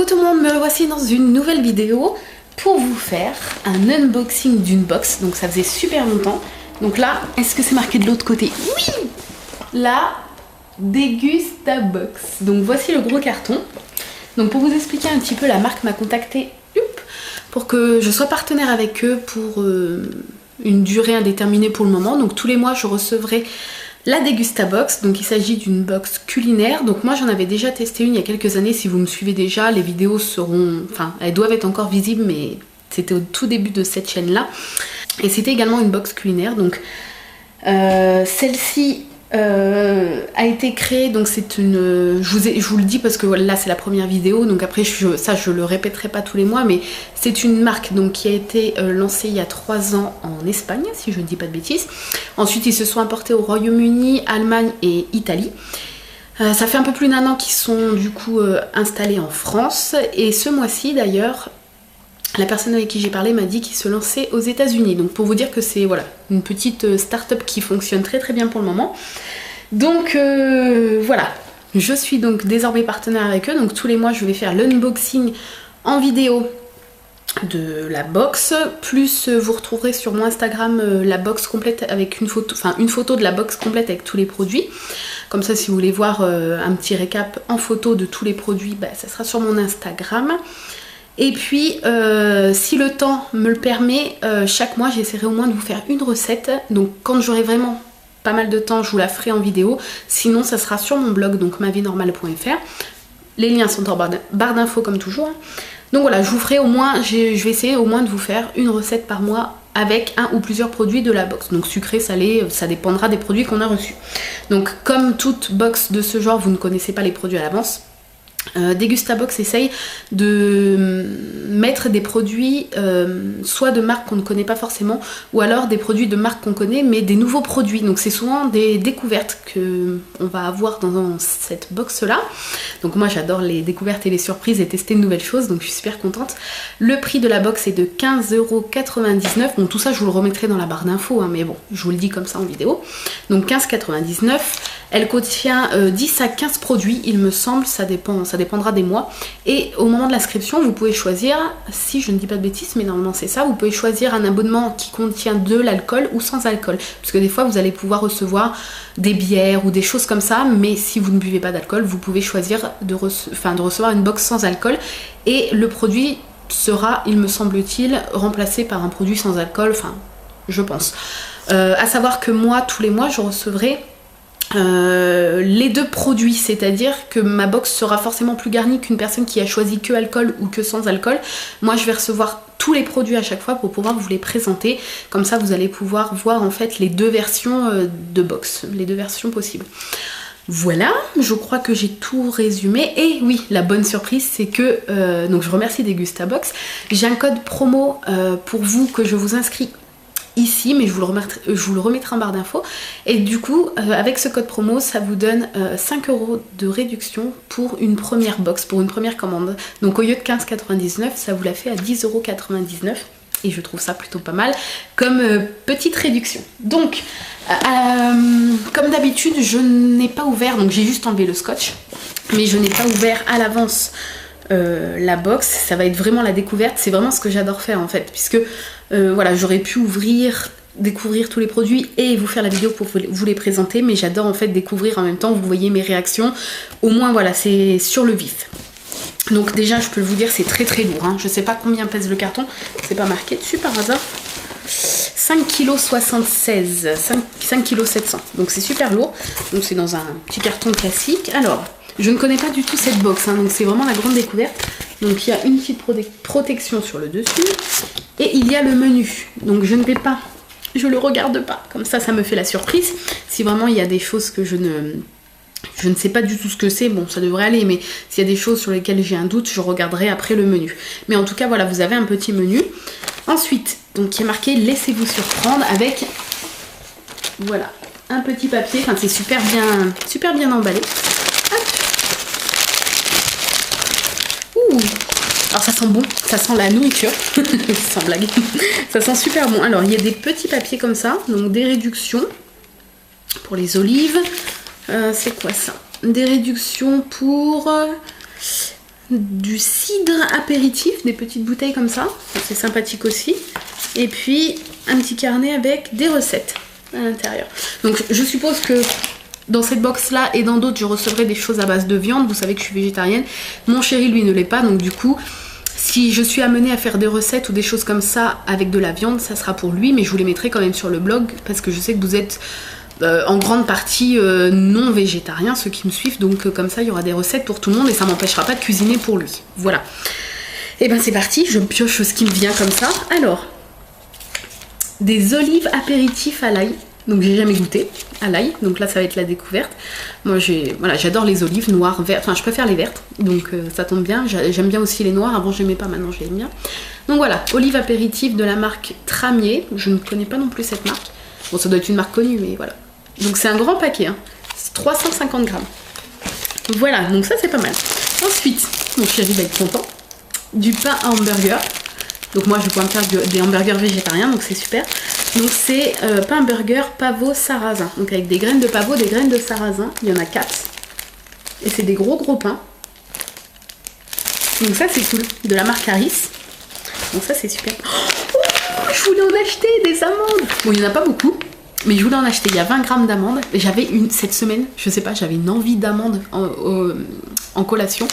tout le monde, me voici dans une nouvelle vidéo pour vous faire un unboxing d'une box. Donc ça faisait super longtemps. Donc là, est-ce que c'est marqué de l'autre côté? Oui, la Degustabox. Donc voici le gros carton. Donc pour vous expliquer un petit peu, la marque m'a contacté pour que je sois partenaire avec eux pour une durée indéterminée pour le moment. Donc tous les mois je recevrai la Degustabox. Donc il s'agit d'une box culinaire. Donc moi j'en avais déjà testé une il y a quelques années. Si vous me suivez déjà, les vidéos seront... Enfin, elles doivent être encore visibles, mais c'était au tout début de cette chaîne là. Et c'était également une box culinaire. Donc celle-ci a été créée, donc c'est une... Je vous le dis parce que là c'est la première vidéo, donc après ça je le répéterai pas tous les mois, mais c'est une marque donc, qui a été lancée il y a 3 ans en Espagne, si je ne dis pas de bêtises. Ensuite ils se sont importés au Royaume-Uni, Allemagne et Italie. Ça fait un peu plus d'1 an qu'ils sont du coup installés en France, et ce mois-ci d'ailleurs, la personne avec qui j'ai parlé m'a dit qu'il se lançait aux États-Unis. Donc pour vous dire que c'est voilà, une petite start-up qui fonctionne très très bien pour le moment. Donc voilà, je suis donc désormais partenaire avec eux. Donc tous les mois je vais faire l'unboxing en vidéo de la box. Plus vous retrouverez sur mon Instagram la box complète avec une photo de la box complète avec tous les produits. Comme ça si vous voulez voir un petit récap en photo de tous les produits, bah, ça sera sur mon Instagram. Et puis, si le temps me le permet, chaque mois j'essaierai au moins de vous faire une recette. Donc quand j'aurai vraiment pas mal de temps, je vous la ferai en vidéo. Sinon, ça sera sur mon blog, donc mavienormale.fr. Les liens sont en barre d'infos comme toujours. Donc voilà, je vous ferai au moins, je vais essayer au moins de vous faire une recette par mois avec un ou plusieurs produits de la box. Donc sucré, salé, ça dépendra des produits qu'on a reçus. Donc comme toute box de ce genre, vous ne connaissez pas les produits à l'avance. Degustabox essaye de mettre des produits soit de marques qu'on ne connaît pas forcément, ou alors des produits de marques qu'on connaît mais des nouveaux produits. Donc c'est souvent des découvertes que on va avoir dans cette box là. Donc moi j'adore les découvertes et les surprises et tester de nouvelles choses, donc je suis super contente. Le prix de la box est de 15,99 €. Bon, tout ça je vous le remettrai dans la barre d'infos, hein, mais bon, je vous le dis comme ça en vidéo. Donc 15,99 €. Elle contient 10 à 15 produits, il me semble, ça dépendra des mois. Et au moment de l'inscription, vous pouvez choisir, si je ne dis pas de bêtises, mais normalement c'est ça, vous pouvez choisir un abonnement qui contient de l'alcool ou sans alcool. Parce que des fois, vous allez pouvoir recevoir des bières ou des choses comme ça, mais si vous ne buvez pas d'alcool, vous pouvez choisir de recevoir une box sans alcool. Et le produit sera, il me semble-t-il, remplacé par un produit sans alcool, enfin, je pense. À savoir que moi, tous les mois, je recevrai... les deux produits, c'est-à-dire que ma box sera forcément plus garnie qu'une personne qui a choisi que alcool ou que sans alcool. Moi je vais recevoir tous les produits à chaque fois pour pouvoir vous les présenter, comme ça vous allez pouvoir voir en fait les deux versions de box, les deux versions possibles. Voilà, je crois que j'ai tout résumé. Et oui, la bonne surprise, c'est que, donc je remercie Degustabox, j'ai un code promo pour vous que je vous inscris ici, mais je vous le remettrai en barre d'infos. Et du coup, avec ce code promo, ça vous donne 5 € de réduction pour une première box, pour une première commande. Donc au lieu de 15,99 €, ça vous la fait à 10,99 €. Et je trouve ça plutôt pas mal comme petite réduction. Donc, comme d'habitude, je n'ai pas ouvert, donc j'ai juste enlevé le scotch, mais je n'ai pas ouvert à l'avance la box. Ça va être vraiment la découverte, c'est vraiment ce que j'adore faire en fait, puisque voilà, j'aurais pu découvrir tous les produits et vous faire la vidéo pour vous les présenter, mais j'adore en fait découvrir en même temps, vous voyez mes réactions, au moins voilà, c'est sur le vif. Donc déjà je peux vous dire, c'est très très lourd, hein. Je sais pas combien pèse le carton, c'est pas marqué dessus par hasard. 5,76 kg, 5,7 kg, donc c'est super lourd. Donc c'est dans un petit carton classique. Alors je ne connais pas du tout cette box, hein, donc c'est vraiment la grande découverte. Donc il y a une petite protection sur le dessus et il y a le menu. Donc je le regarde pas, comme ça me fait la surprise. Si vraiment il y a des choses que je ne sais pas du tout ce que c'est, bon ça devrait aller, mais s'il y a des choses sur lesquelles j'ai un doute, je regarderai après le menu. Mais en tout cas voilà, vous avez un petit menu. Ensuite, donc il est marqué laissez-vous surprendre avec voilà un petit papier, enfin c'est super bien emballé. Hop. Ouh. Alors ça sent bon, ça sent la nourriture, sans blague, ça sent super bon. Alors il y a des petits papiers comme ça, donc des réductions pour les olives, c'est quoi ça? Des réductions pour du cidre apéritif, des petites bouteilles comme ça, c'est sympathique aussi. Et puis un petit carnet avec des recettes à l'intérieur. Donc je suppose que dans cette box là et dans d'autres je recevrai des choses à base de viande. Vous savez que je suis végétarienne, mon chéri lui ne l'est pas, donc du coup si je suis amenée à faire des recettes ou des choses comme ça avec de la viande, ça sera pour lui, mais je vous les mettrai quand même sur le blog parce que je sais que vous êtes en grande partie non végétariens, ceux qui me suivent, donc comme ça il y aura des recettes pour tout le monde et ça m'empêchera pas de cuisiner pour lui. Voilà. Et ben c'est parti, je pioche ce qui me vient comme ça. Alors, des olives apéritifs à l'ail. Donc j'ai jamais goûté à l'ail, donc là ça va être la découverte. Moi j'adore les olives noires, vertes, enfin je préfère les vertes, donc ça tombe bien. J'aime bien aussi les noires, avant j'aimais pas, maintenant je les aime bien. Donc voilà, olives apéritifs de la marque Tramier, je ne connais pas non plus cette marque. Bon ça doit être une marque connue, mais voilà. Donc c'est un grand paquet, hein. C'est 350 grammes. Voilà, donc ça c'est pas mal. Ensuite, mon chéri va être content. Du pain à hamburger. Donc moi je vais pouvoir me faire des hamburgers végétariens, donc c'est super. Donc c'est pain burger pavot sarrasin. Donc avec des graines de pavot, des graines de sarrasin. Il y en a 4. Et c'est des gros pains. Donc ça c'est cool. De la marque Harris. Donc ça c'est super. Oh, je voulais en acheter des amandes. Bon il n'y en a pas beaucoup. Mais je voulais en acheter. Il y a 20 grammes d'amandes. J'avais cette semaine, je sais pas, j'avais une envie d'amandes en collation.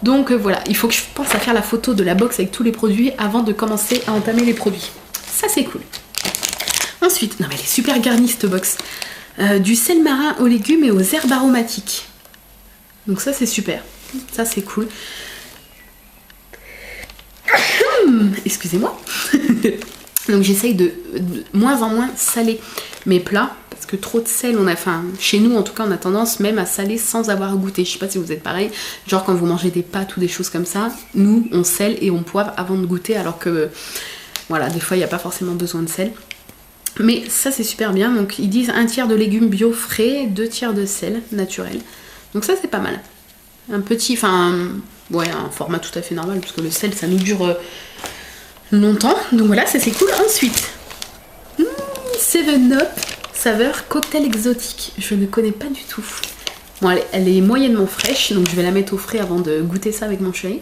Donc voilà, il faut que je pense à faire la photo de la box avec tous les produits avant de commencer à entamer les produits. Ça c'est cool. Ensuite, non mais elle est super garnie cette box. Du sel marin aux légumes et aux herbes aromatiques. Donc ça c'est super. Ça c'est cool. Excusez-moi. Donc j'essaye de moins en moins saler mes plats. Parce que trop de sel, enfin chez nous en tout cas on a tendance même à saler sans avoir goûté. Je sais pas si vous êtes pareil, genre quand vous mangez des pâtes ou des choses comme ça, nous on sèle et on poivre avant de goûter, alors que voilà, des fois il n'y a pas forcément besoin de sel. Mais ça c'est super bien, donc ils disent 1/3 de légumes bio frais, 2/3 de sel naturel. Donc ça c'est pas mal. Un petit, ouais, un format tout à fait normal, parce que le sel ça nous dure longtemps. Donc voilà, ça c'est cool. Ensuite, 7up. Saveur cocktail exotique, je ne connais pas du tout. Bon, elle est moyennement fraîche, donc je vais la mettre au frais avant de goûter ça avec mon chéri.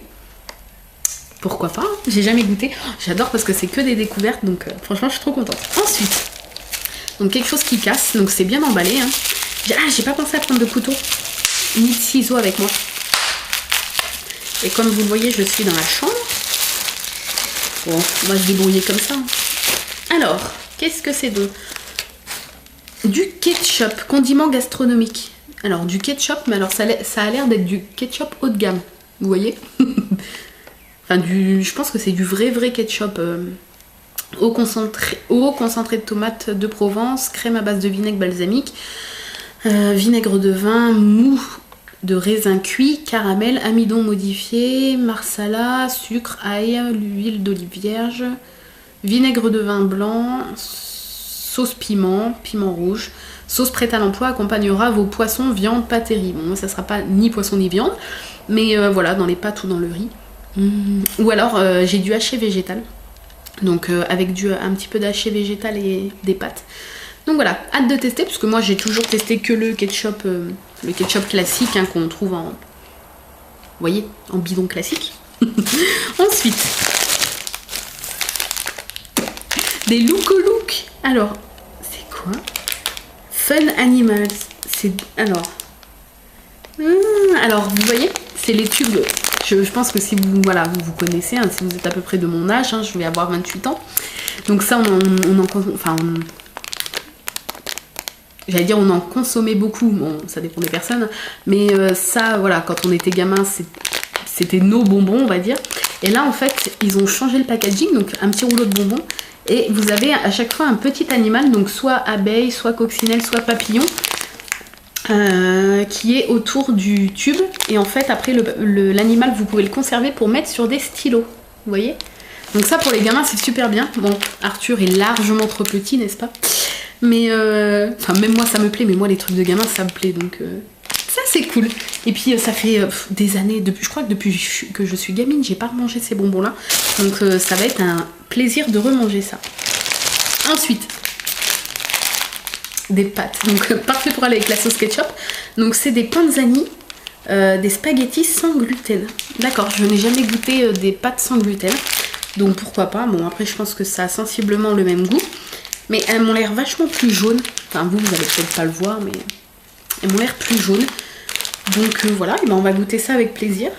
Pourquoi pas, j'ai jamais goûté. Oh, j'adore parce que c'est que des découvertes, donc franchement je suis trop contente. Ensuite, donc quelque chose qui casse, donc c'est bien emballé. Hein. J'ai pas pensé à prendre de couteau, ni de ciseaux avec moi. Et comme vous le voyez, je suis dans la chambre. Bon, on va se débrouiller comme ça. Alors, qu'est-ce que c'est donc ? Du ketchup, condiment gastronomique. Alors du ketchup, mais alors ça a l'air d'être du ketchup haut de gamme. Vous voyez. Enfin je pense que c'est du vrai ketchup. Eau concentrée de tomate de Provence, crème à base de vinaigre balsamique, vinaigre de vin, mou de raisin cuit, caramel, amidon modifié, marsala, sucre, ail, l'huile d'olive vierge, vinaigre de vin blanc, sauce piment rouge, sauce prête à l'emploi accompagnera vos poissons, viande, pâtes et riz. Bon, moi ça sera pas ni poisson ni viande, mais voilà, dans les pâtes ou dans le riz. Ou alors j'ai du haché végétal, donc avec un petit peu d'haché végétal et des pâtes. Donc voilà, hâte de tester, puisque moi j'ai toujours testé que le ketchup classique hein, qu'on trouve en, vous voyez, en bidon classique. Ensuite, des look. Alors, c'est quoi? Fun Animals. C'est alors, vous voyez, c'est les tubes. Je pense que si vous connaissez, hein, si vous êtes à peu près de mon âge, hein, je vais avoir 28 ans. Donc ça, j'allais dire on en consommait beaucoup. Bon, ça dépend des personnes, mais ça, voilà, quand on était gamin, c'était nos bonbons, on va dire. Et là, en fait, ils ont changé le packaging, donc un petit rouleau de bonbons. Et vous avez à chaque fois un petit animal, donc soit abeille, soit coccinelle, soit papillon, qui est autour du tube. Et en fait, après, l'animal, vous pouvez le conserver pour mettre sur des stylos. Vous voyez? Donc ça, pour les gamins, c'est super bien. Bon, Arthur est largement trop petit, n'est-ce pas? Mais, même moi, ça me plaît. Mais moi, les trucs de gamins, ça me plaît. Donc, ça, c'est cool. Et puis, ça fait des années, je crois que depuis que je suis gamine, j'ai pas remangé ces bonbons-là. Donc, ça va être un plaisir de remanger ça. Ensuite, des pâtes. Donc, parfait pour aller avec la sauce ketchup. Donc, c'est des panzani des spaghettis sans gluten. D'accord, je n'ai jamais goûté des pâtes sans gluten. Donc pourquoi pas. Bon, après je pense que ça a sensiblement le même goût. Mais elles m'ont l'air vachement plus jaunes. Enfin vous allez peut-être pas le voir, mais elles m'ont l'air plus jaunes. Donc voilà, et ben on va goûter ça avec plaisir.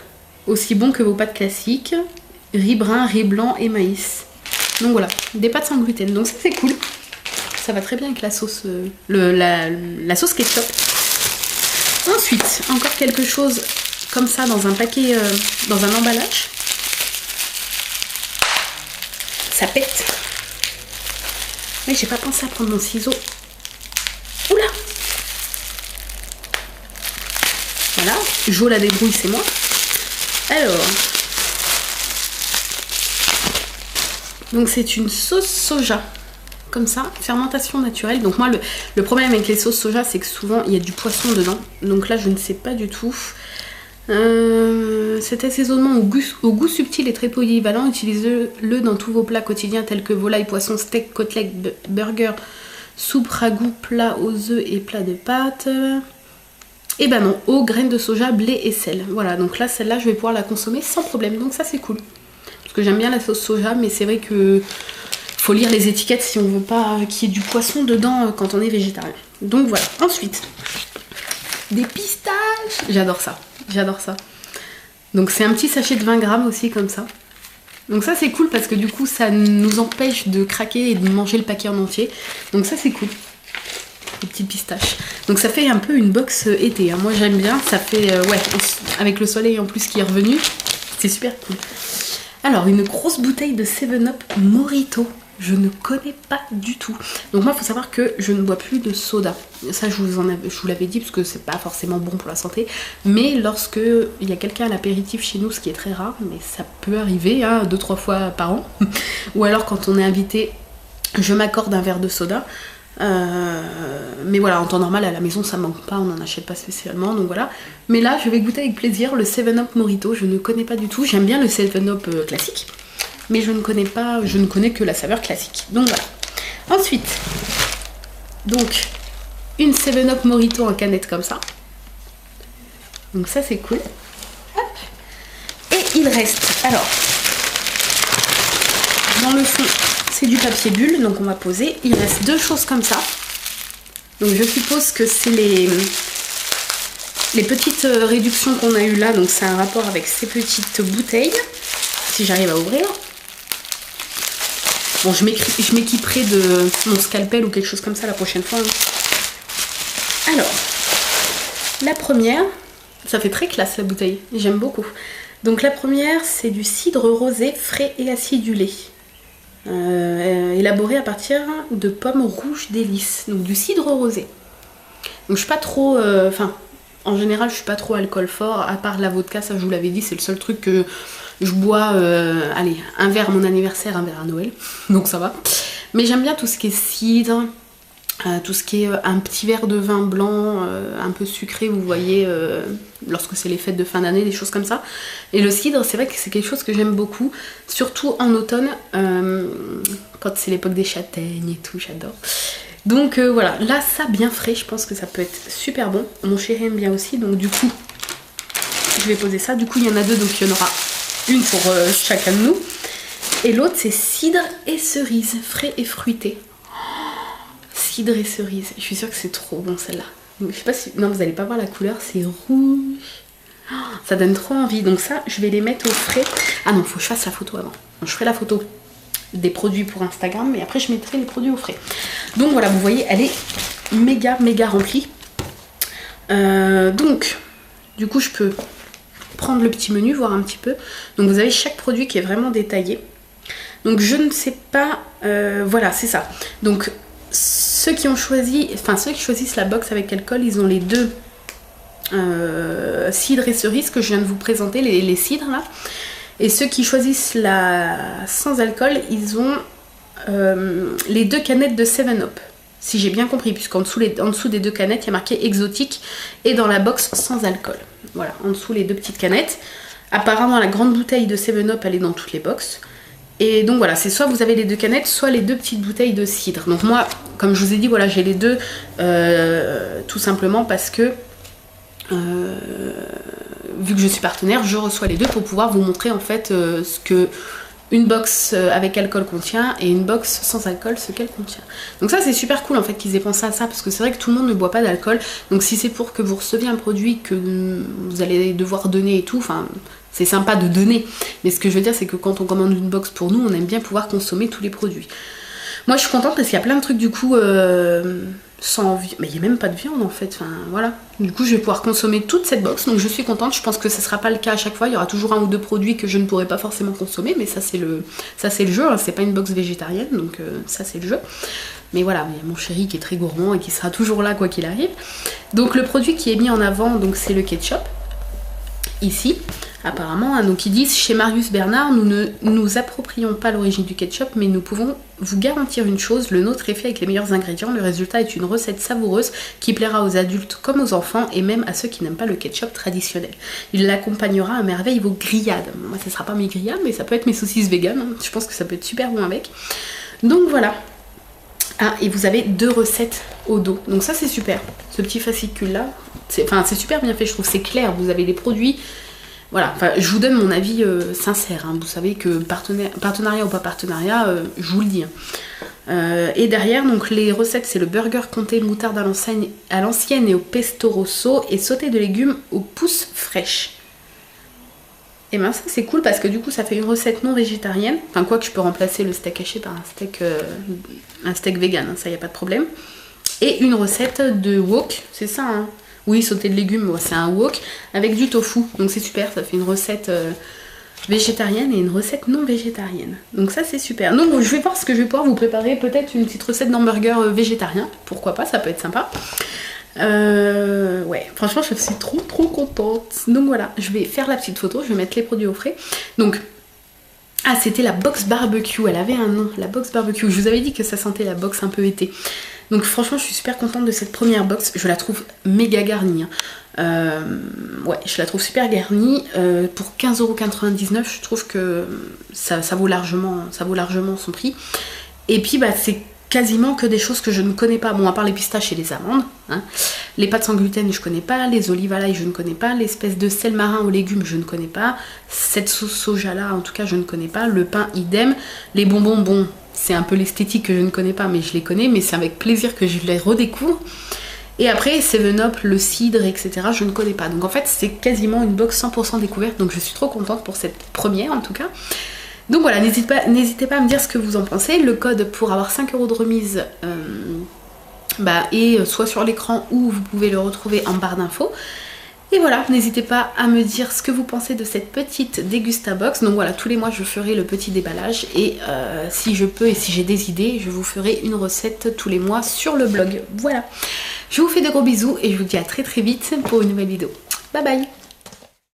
Aussi bon que vos pâtes classiques. Riz brun, riz blanc et maïs. Donc voilà, des pâtes sans gluten. Donc ça c'est cool. Ça va très bien avec la sauce, la sauce ketchup. Ensuite, encore quelque chose comme ça dans un paquet, dans un emballage. Ça pète. Mais j'ai pas pensé à prendre mon ciseau. Oula! Voilà, Jo la débrouille, c'est moi. Alors, donc c'est une sauce soja, comme ça, fermentation naturelle. Donc moi, le problème avec les sauces soja, c'est que souvent il y a du poisson dedans. Donc là, je ne sais pas du tout. Cet assaisonnement au goût subtil et très polyvalent, utilisez-le dans tous vos plats quotidiens tels que volaille, poisson, steak, côtelette, burger, soupe, ragoût, plat aux œufs et plat de pâtes. Et ben non, eau, graines de soja, blé et sel. Voilà, donc là, celle-là, je vais pouvoir la consommer sans problème. Donc ça, c'est cool. Parce que j'aime bien la sauce soja, mais c'est vrai que faut lire les étiquettes si on veut pas qu'il y ait du poisson dedans quand on est végétarien. Donc voilà. Ensuite, des pistaches. J'adore ça. J'adore ça. Donc c'est un petit sachet de 20 grammes aussi comme ça. Donc ça c'est cool parce que du coup ça nous empêche de craquer et de manger le paquet en entier. Donc ça c'est cool. Les petites pistaches. Donc ça fait un peu une box été. Hein. Moi j'aime bien. Ça fait ouais, avec le soleil en plus qui est revenu. C'est super cool. Alors une grosse bouteille de 7-Up Mojito. Je ne connais pas du tout. Donc moi, il faut savoir que je ne bois plus de soda. Ça, je vous l'avais dit parce que c'est pas forcément bon pour la santé. Mais lorsque il y a quelqu'un à l'apéritif chez nous, ce qui est très rare, mais ça peut arriver, hein, 2-3 fois par an. Ou alors quand on est invité, je m'accorde un verre de soda. Mais voilà, en temps normal, à la maison, ça manque pas, on n'en achète pas spécialement, donc voilà. Mais là, je vais goûter avec plaisir le 7-Up Mojito. Je ne connais pas du tout. J'aime bien le 7-Up classique. Mais je ne connais que la saveur classique. Donc voilà. Ensuite, donc, une 7-Up Mojito en canette comme ça. Donc ça, c'est cool. Hop. Et il reste, alors, dans le fond, c'est du papier bulle, donc on va poser. Il reste deux choses comme ça. Donc je suppose que c'est les petites réductions qu'on a eues là. Donc c'est un rapport avec ces petites bouteilles. Si j'arrive à ouvrir. Bon, je m'équiperai de mon scalpel ou quelque chose comme ça la prochaine fois. Alors, la première, ça fait très classe la bouteille, j'aime beaucoup. Donc la première, c'est du cidre rosé frais et acidulé. Élaboré à partir de pommes rouges délices. Donc du cidre rosé. Donc je suis pas trop... en général, je suis pas trop alcool fort, à part la vodka, ça je vous l'avais dit, c'est le seul truc que... Je bois, allez, un verre à mon anniversaire, un verre à Noël, donc ça va. Mais j'aime bien tout ce qui est cidre, tout ce qui est un petit verre de vin blanc, un peu sucré, vous voyez, lorsque c'est les fêtes de fin d'année, des choses comme ça. Et le cidre, c'est vrai que c'est quelque chose que j'aime beaucoup, surtout en automne, quand c'est l'époque des châtaignes et tout, j'adore. Donc voilà, là, ça bien frais, je pense que ça peut être super bon. Mon chéri aime bien aussi, donc du coup, je vais poser ça. Du coup, il y en a deux, donc il y en aura une pour chacun de nous. Et l'autre, c'est cidre et cerise, frais et fruité. Cidre et cerise. Je suis sûre que c'est trop bon celle-là. Je sais pas si... Non, vous n'allez pas voir la couleur, c'est rouge. Ça donne trop envie. Donc ça, je vais les mettre au frais. Ah non, faut que je fasse la photo avant. Donc, je ferai la photo des produits pour Instagram, mais après je mettrai les produits au frais. Donc voilà, vous voyez, elle est méga remplie. Donc, du coup, je peux prendre le petit menu, voir un petit peu. Donc vous avez chaque produit qui est vraiment détaillé. Donc je ne sais pas, voilà, c'est ça. Donc ceux qui choisissent la box avec alcool, ils ont les deux cidre et cerise que je viens de vous présenter, les cidres là. Et ceux qui choisissent la sans alcool, ils ont les deux canettes de 7-Up. Si j'ai bien compris, puisqu'en dessous, en dessous des deux canettes, il y a marqué exotique et dans la box sans alcool. Voilà, en dessous les deux petites canettes. Apparemment, la grande bouteille de 7-Up, elle est dans toutes les box. Et donc voilà, c'est soit vous avez les deux canettes, soit les deux petites bouteilles de cidre. Donc moi, comme je vous ai dit, voilà, j'ai les deux tout simplement parce que vu que je suis partenaire, je reçois les deux pour pouvoir vous montrer en fait ce que une box avec alcool contient et une box sans alcool ce qu'elle contient. Donc ça c'est super cool en fait qu'ils aient pensé à ça, parce que c'est vrai que tout le monde ne boit pas d'alcool, donc si c'est pour que vous receviez un produit que vous allez devoir donner et tout, enfin c'est sympa de donner, mais ce que je veux dire c'est que quand on commande une box pour nous, on aime bien pouvoir consommer tous les produits. Moi je suis contente parce qu'il y a plein de trucs du coup sans viande, mais il n'y a même pas de viande en fait, enfin voilà. Du coup je vais pouvoir consommer toute cette box, donc je suis contente. Je pense que ce sera pas le cas à chaque fois, il y aura toujours un ou deux produits que je ne pourrai pas forcément consommer, mais ça c'est le jeu, hein. C'est pas une box végétarienne, donc ça c'est le jeu. Mais voilà, il y a mon chéri qui est très gourmand et qui sera toujours là quoi qu'il arrive. Donc le produit qui est mis en avant, donc c'est le ketchup. Ici, apparemment, hein, donc ils disent chez Marius Bernard, nous ne nous approprions pas l'origine du ketchup, mais nous pouvons vous garantir une chose, le nôtre est fait avec les meilleurs ingrédients, le résultat est une recette savoureuse qui plaira aux adultes comme aux enfants et même à ceux qui n'aiment pas le ketchup traditionnel. Il l'accompagnera à merveille vos grillades. Moi ce sera pas mes grillades, mais ça peut être mes saucisses vegan, hein. Je pense que ça peut être super bon avec. Donc voilà. Ah, et vous avez 2 recettes au dos, donc ça c'est super, ce petit fascicule là, c'est super bien fait, je trouve, c'est clair, vous avez les produits, voilà, enfin je vous donne mon avis sincère, hein. Vous savez que partenariat ou pas partenariat, je vous le dis. Et derrière, donc les recettes, c'est le burger comté moutarde à l'ancienne et au pesto rosso, et sauté de légumes aux pousses fraîches. Et ben ça c'est cool parce que du coup ça fait une recette non végétarienne. Enfin quoi que je peux remplacer le steak haché par un steak vegan, hein, ça y a pas de problème. Et une recette de wok, c'est ça hein. Oui, sauté de légumes, c'est un wok avec du tofu. Donc c'est super, ça fait une recette végétarienne et une recette non végétarienne. Donc ça c'est super. Donc je vais voir ce que je vais pouvoir vous préparer, peut-être une petite recette d'hamburger végétarien. Pourquoi pas, ça peut être sympa. Ouais, franchement je suis trop contente. Donc voilà, je vais faire la petite photo, je vais mettre les produits au frais. Donc, ah c'était la box barbecue, elle avait un nom, la box barbecue. Je vous avais dit que ça sentait la box un peu été. Donc franchement je suis super contente de cette première box, je la trouve méga garnie. Ouais, je la trouve super garnie. Pour 15,99 €, je trouve que ça vaut largement son prix. Et puis bah c'est quasiment que des choses que je ne connais pas. Bon, à part les pistaches et les amandes. Hein. Les pâtes sans gluten, je connais pas. Les olives à l'ail, je ne connais pas. L'espèce de sel marin aux légumes, je ne connais pas. Cette sauce soja là, en tout cas, je ne connais pas. Le pain, idem. Les bonbons, bon, c'est un peu l'esthétique que je ne connais pas, mais je les connais. Mais c'est avec plaisir que je les redécouvre. Et après, 7-Up, le cidre, etc., je ne connais pas. Donc en fait, c'est quasiment une box 100% découverte. Donc je suis trop contente pour cette première, en tout cas. Donc voilà, n'hésitez pas à me dire ce que vous en pensez. Le code pour avoir 5 € de remise est soit sur l'écran ou vous pouvez le retrouver en barre d'infos. Et voilà, n'hésitez pas à me dire ce que vous pensez de cette petite Dégustabox. Donc voilà, tous les mois je ferai le petit déballage et si je peux et si j'ai des idées, je vous ferai une recette tous les mois sur le blog. Voilà, je vous fais de gros bisous et je vous dis à très vite pour une nouvelle vidéo. Bye bye.